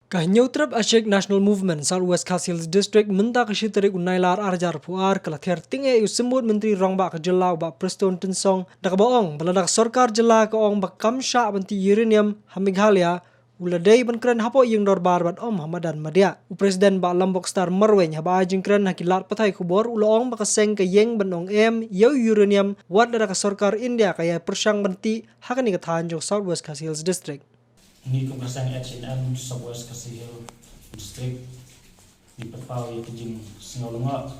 Kahnyau trap Ashik National Movement Southwest Khasil District minta kesyiterik unailar arjar puar kelather tinggi usembut Menteri Rong Bak Kejelau Bak Preston Tensong dak boong beladak sorkar jela keong bak kamsha banti uranium Hamighalia uladai bankren hapo yung dorbar bat om Hamadan Madia. Presiden Bak Lombok Star Merweny haba jengkren hakilat patai kubor uloong bakaseng ke yeng benong yau uranium wat dadak sorkar India kaya persang banti hakani ketahan jong Southwest Khasil District. Ini kemasan H&M Southwest Khasil District di Pepau yang kejing Singolongok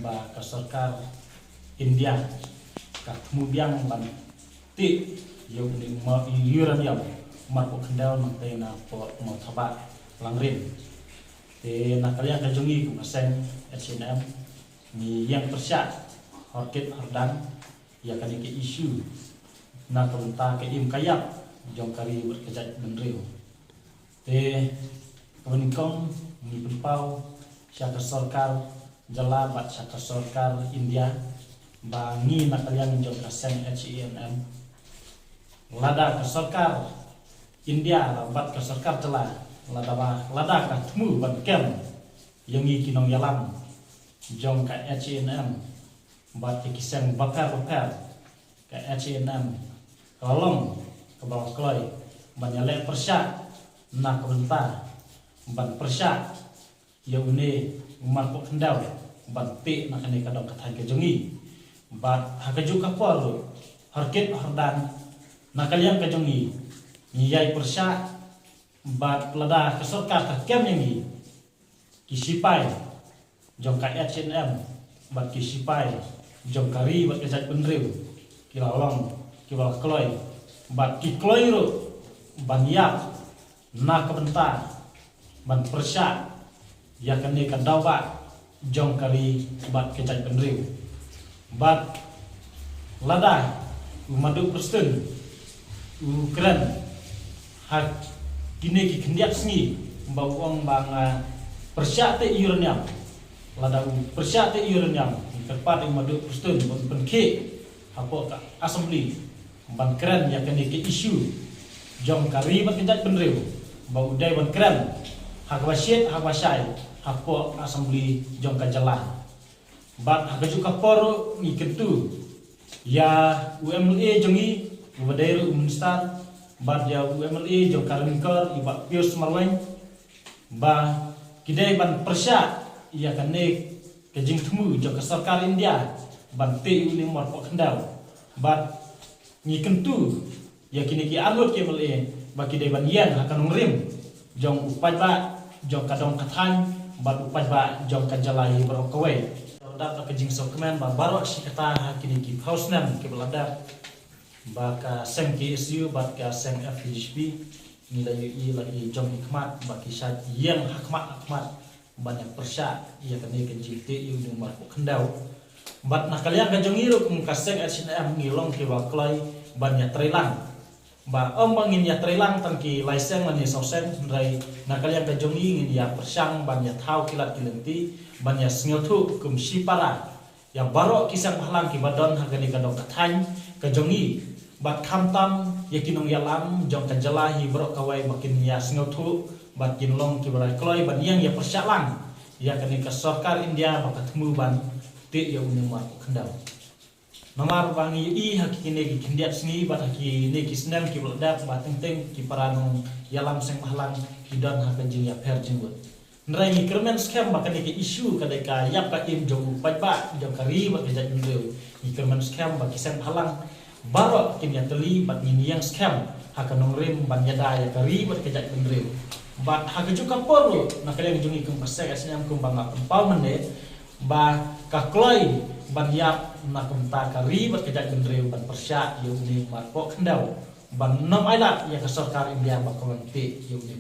mbak kasorkar India kemudian banti yang uranium marpo kendal mantai na po mau tabat langrin de na kalian kajungi kemasan H&M ni yang persyak horket hardan ya kan ke isu na tentang ke im kayak jong kari berkejat menriu te kemenikong ni Pepau syaka sorkar jala bat syaka sorkar India bangi nak kalian jong kaseng HENM lada ke sorkar India bat ke sorkar jala lada ka temu bat kem yang kinong yalam jong ka HENM bat kiseng bakar ka HENM kolong ke bawah keloi banyalek persyak nak bentar ban persyak yang ini marpok kendau ban pe nak kene kadang kathan ke jongi bat hakaju kapor harket hardan nak kalian ke jongi nyai persyak bat lada ke sorkar ka kem yangi kisipai jong ka H&M bat kisipai jong kari bat kejat benriu kilalong kibal keloi bat kikloiru ban yak na kebentar ban persyak ya kene kadau bat jong kari bat kejat benriu bat lada madu Preston keren hak kini ki kendiat sengi mbau ong bang persyak te uranium lada persyak te uranium kerpat madu Preston ban ke apa assembly ban keren yang kena ke isu jom kari bat kejat benriu bau dai ban keren hak wasyet hak wasai hapo assembly jom ka jalan bat hak juga por ni ketu ya UMLA jongi wadairu minister bat ya UMLA jom kalingkor ibak pius marwen ba kidai ban persyak ia kene kejing temu jom ka sarkar India ban te uni marpok kendal bat ni kentu ya kini ki alut ke mele baki deban yan akan ngrim jong upai ba jong kadong kathan bat upai ba jong kanjalai berokwe dap ke jing sokmen ba baro si kata kini ki hausnam ke belada ba ka seng ki isu bat ka seng FGB ni lagi jong hikmat baki syat yang hikmat banyak persyak ia kene ke jite yu ding mar kendau bat nak kalian ka jongiru kum kaseng H&M ngilong ke waklai banyak trelang ba bangin ya trelang tangki laiseng mani sausen rai nak kalian ka jongi ngin ya persang banyak tau kilat kilenti banyak sngotu kum sipara ya baro kisang halang ki badon hagani ka dong kathan ka jongi bat khamtam yakinong yalam jong ka jalahi bro kawai makin ya sngotu bat kinlong ki balai kloi ban yang ya persyalang ya kani ka sarkar India bakat temu ban te yang umar kendal nomor bangi i hakikine ki kendiat sengi bat hakine ki senam ki beldak bateng teng ki paranong yalam seng mahlang ki dan hakanjing ya per jenggot nrai ni kermen scam bakane ki isu kadai ka yap ka im jong upai ba jong kari bak jat ndeu ni kermen scam bak kisang halang baro kin ya teli bat ni yang scam hakanong rem ban yada ya kari bak jat ndeu bat hakaju kapor nak kalian jungi kum pasek asnyam kum banga empau mene ba kakloi ban yap nak kumta kari bat kejat gendreu ban persyak yung ni marpok kendau ban nom ailat ya ke sarkar India bakal nanti yung ni